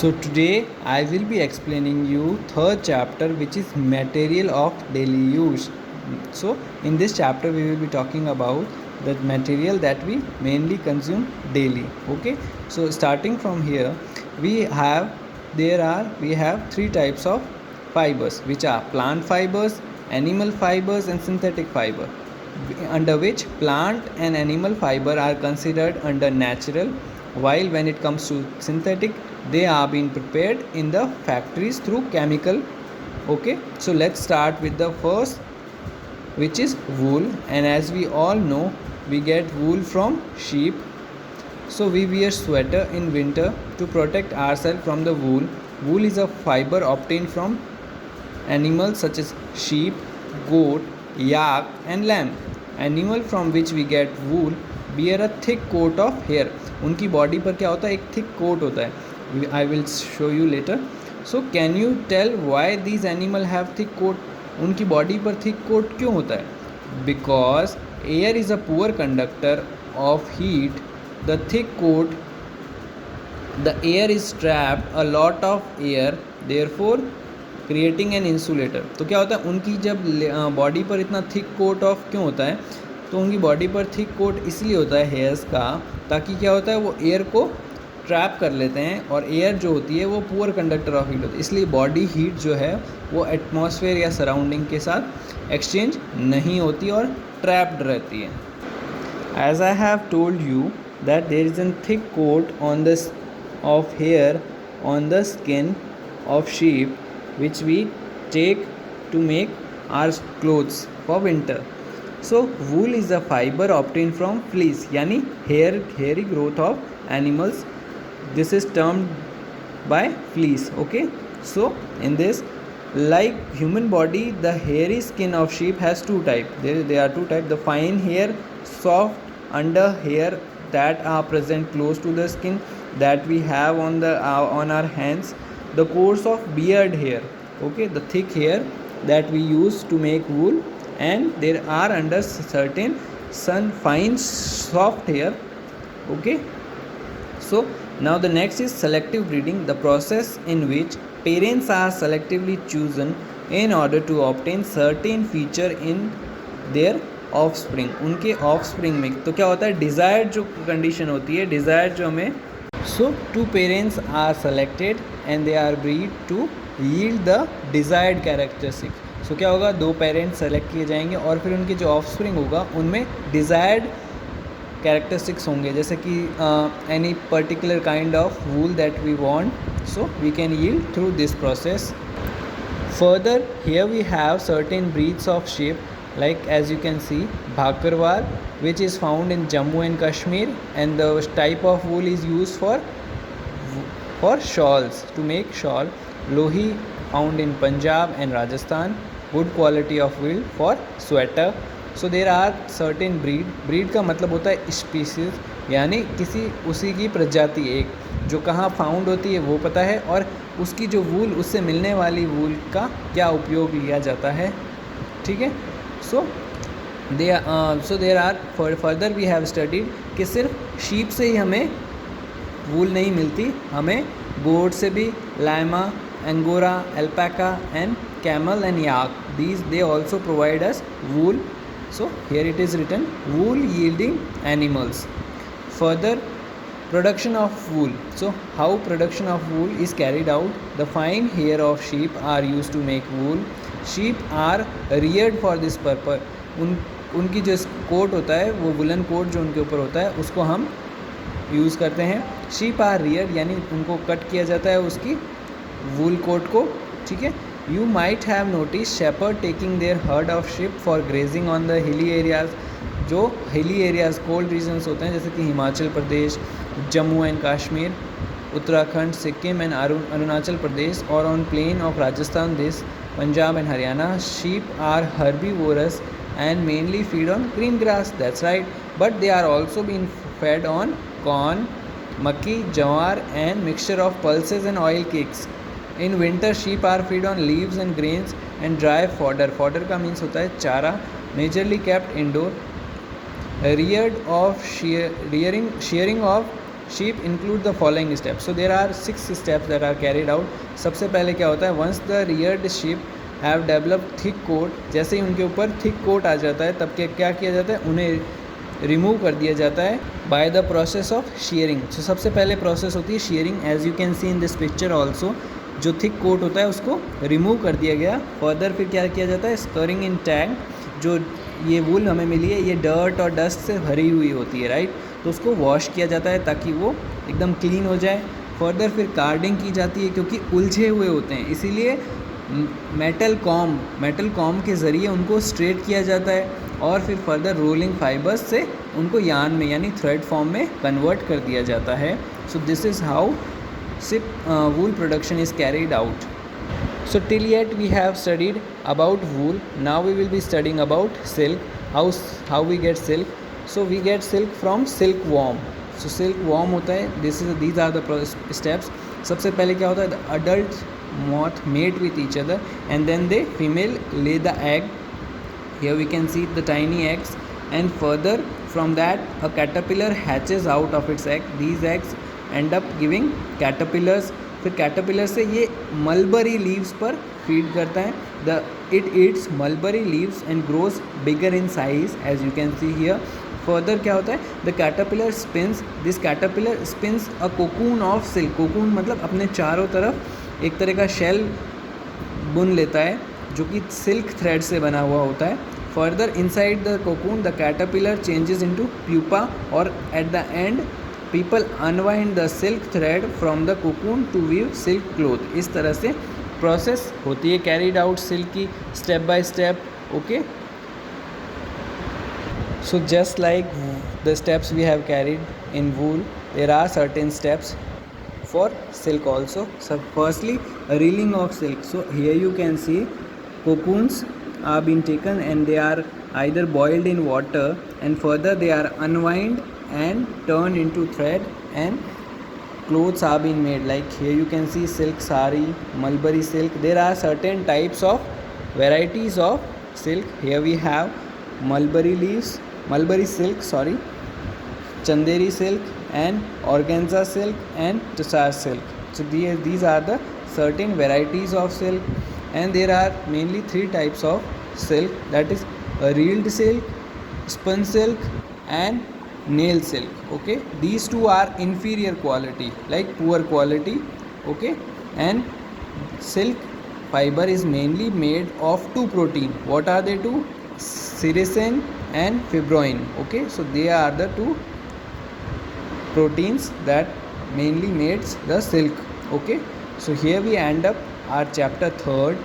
So today I will be explaining you third chapter, which is material of daily use. So in this chapter we will be talking about the material that we mainly consume daily. Okay, so starting from here we have three types of fibers, which are plant fibers, animal fibers and synthetic fiber, under which plant and animal fiber are considered under natural, while when it comes to synthetic, they are being prepared in the factories through chemical. Okay, so let's start with the first, which is wool. And as we all know, we get wool from sheep. So we wear sweater in winter to protect ourselves from the wool. Wool is a fiber obtained from animals such as sheep, goat, yak and lamb. Animal from which we get wool bear a thick coat of hair. उनकी body पर क्या होता है, एक thick coat होता है. I will show you later. So can you tell why these animal have thick coat? उनकी body पर थिक कोट क्यों होता है? Because air is a poor conductor of heat. The thick coat, the air is trapped a lot of air, therefore creating an insulator. तो क्या होता है, उनकी जब बॉडी पर इतना थिक कोट ऑफ क्यों होता है? तो उनकी बॉडी पर थिक कोट इसलिए होता है हेयर्स का, ताकि क्या होता है, वो एयर को ट्रैप कर लेते हैं. और एयर जो होती है वो पुअर कंडक्टर ऑफ हीट होती है, इसलिए बॉडी हीट जो है वो एटमॉस्फेयर या सराउंडिंग के साथ एक्सचेंज नहीं होती और ट्रैप्ड रहती है. As I have told you that there is a thick coat on the of hair on the skin of sheep, which we take to make our clothes for winter. So wool is a fiber obtained from fleece, yani hairy growth of animals. This is termed by fleece. Okay, so in this, like human body, the hairy skin of sheep has two types. There are two types: the fine hair, soft under hair that are present close to the skin, that we have on our hands. The coarse of beard hair, okay, the thick hair that we use to make wool. And there are under certain sun fine soft hair. Okay, so now the next is selective breeding, the process in which parents are selectively chosen in order to obtain certain feature in their offspring. उनके offspring में तो क्या होता है, desired जो condition होती है, desired जो हमें. So two parents are selected and they are breed to yield the desired characteristic. So क्या होगा, दो पेरेंट्स सेलेक्ट किए जाएंगे और फिर उनके जो ऑफस्प्रिंग होगा उनमें डिज़ायर्ड कैरेक्टरिस्टिक्स होंगे, जैसे कि any particular kind of wool that we want, so we can yield through this process. Further here we have certain breeds of sheep, like as you can see Bhakarwar, which is found in Jammu and Kashmir, and the type of wool is used for shawls, to make shawl. Lohi, found in Punjab and Rajasthan, good quality of wool for sweater. So there are certain breed का मतलब होता है species, यानी किसी उसी की प्रजाति, एक जो कहाँ फाउंड होती है वो पता है, और उसकी जो वूल, उससे मिलने वाली वूल का क्या उपयोग लिया जाता है. ठीक है. So there are further we have studied कि सिर्फ शीप से ही हमें वूल नहीं मिलती, हमें गोट से भी, llama, angora, alpaca and camel and yak, these they also provide us wool. So here it is written wool yielding animals. Further, production of wool. So how production of wool is carried out? The fine hair of sheep are used to make wool. Sheep are reared for this purpose. उनकी जो coat होता है, वो woollen coat जो उनके ऊपर होता है, उसको हम यूज़ करते हैं. शीप आर रियर्ड यानी उनको कट किया जाता है, उसकी वूल कोट को. ठीक है. You might have notice shepherd taking their herd of sheep for grazing on the hilly areas. जो हिली एरियाज़, कोल्ड रीजन्स होते हैं, जैसे कि हिमाचल प्रदेश, जम्मू एंड कश्मीर, उत्तराखंड, सिक्किम एंड अरुणाचल प्रदेश, और on plain of Rajasthan, this Punjab and Haryana, sheep are herbivorous and mainly feed on green grass. That's right. But they are also being fed on corn, maki, jawar and mixture of pulses and oil cakes. In winter, sheep are fed on leaves and grains and dry fodder. Fodder का means होता है चारा. Majorly kept indoor. Shearing of sheep include the following steps. So there are 6 steps that are carried out. सबसे पहले क्या होता है, once the reared sheep have developed thick coat, जैसे ही उनके ऊपर thick coat आ जाता है तब क्या किया जाता है, उन्हें रिमूव कर दिया जाता है by the process of shearing. सो सबसे पहले प्रोसेस होती है shearing. As you can see in this picture also, जो थिक कोट होता है उसको रिमूव कर दिया गया. फर्दर फिर क्या किया जाता है, स्करिंग इन टैग. जो ये वूल हमें मिली है ये डर्ट और डस्ट से भरी हुई होती है, राइट. तो उसको वॉश किया जाता है ताकि वो एकदम क्लीन हो जाए. फर्दर फिर कार्डिंग की जाती है क्योंकि उलझे हुए होते हैं, इसीलिए मेटल कॉम के ज़रिए उनको स्ट्रेट किया जाता है. और फिर फर्दर रोलिंग फाइबर्स से उनको यार्न में यानी थ्रेड फॉर्म में कन्वर्ट कर दिया जाता है. So this is how wool production is carried out. So till yet we have studied about wool. Now we will be studying about silk. How we get silk. So we get silk from silkworm. So silkworm होता है, these are the steps. सबसे पहले क्या होता है, the adult moth mate with each other and then the female lay the egg. Here we can see the tiny eggs, and further from that a caterpillar hatches out of its egg. These eggs end up giving caterpillars. फिर caterpillar से ये mulberry leaves पर feed करता है. It eats mulberry leaves and grows bigger in size as you can see here. Further क्या होता है, the caterpillar spins a cocoon of silk. Cocoon मतलब अपने चारों तरफ एक तरह का शेल बुन लेता है जो कि सिल्क थ्रेड से बना हुआ होता है. Further inside the cocoon the caterpillar changes into pupa, और at the end people unwind the silk thread from the cocoon to weave silk cloth. इस तरह से प्रोसेस होती है carried out silk की step by step. Okay, so just like the steps we have carried in wool, there are certain steps for silk also. So firstly, reeling of silk. So here you can see cocoons are being taken and they are either boiled in water, and further they are unwind and turned into thread and clothes are being made. Like here you can see silk sari, mulberry silk. There are certain types of varieties of silk. Here we have mulberry silk, chanderi silk and organza silk and tussar silk. So these are the certain varieties of silk, and there are mainly 3 types of silk, that is reeled silk, spun silk and nail silk. Okay, these two are inferior quality, like poor quality. Okay, and silk fiber is mainly made of 2 protein. What are they 2? Sericin and fibroin. Okay, so they are the 2 proteins that mainly makes the silk. Okay, so here we end up our chapter 3rd.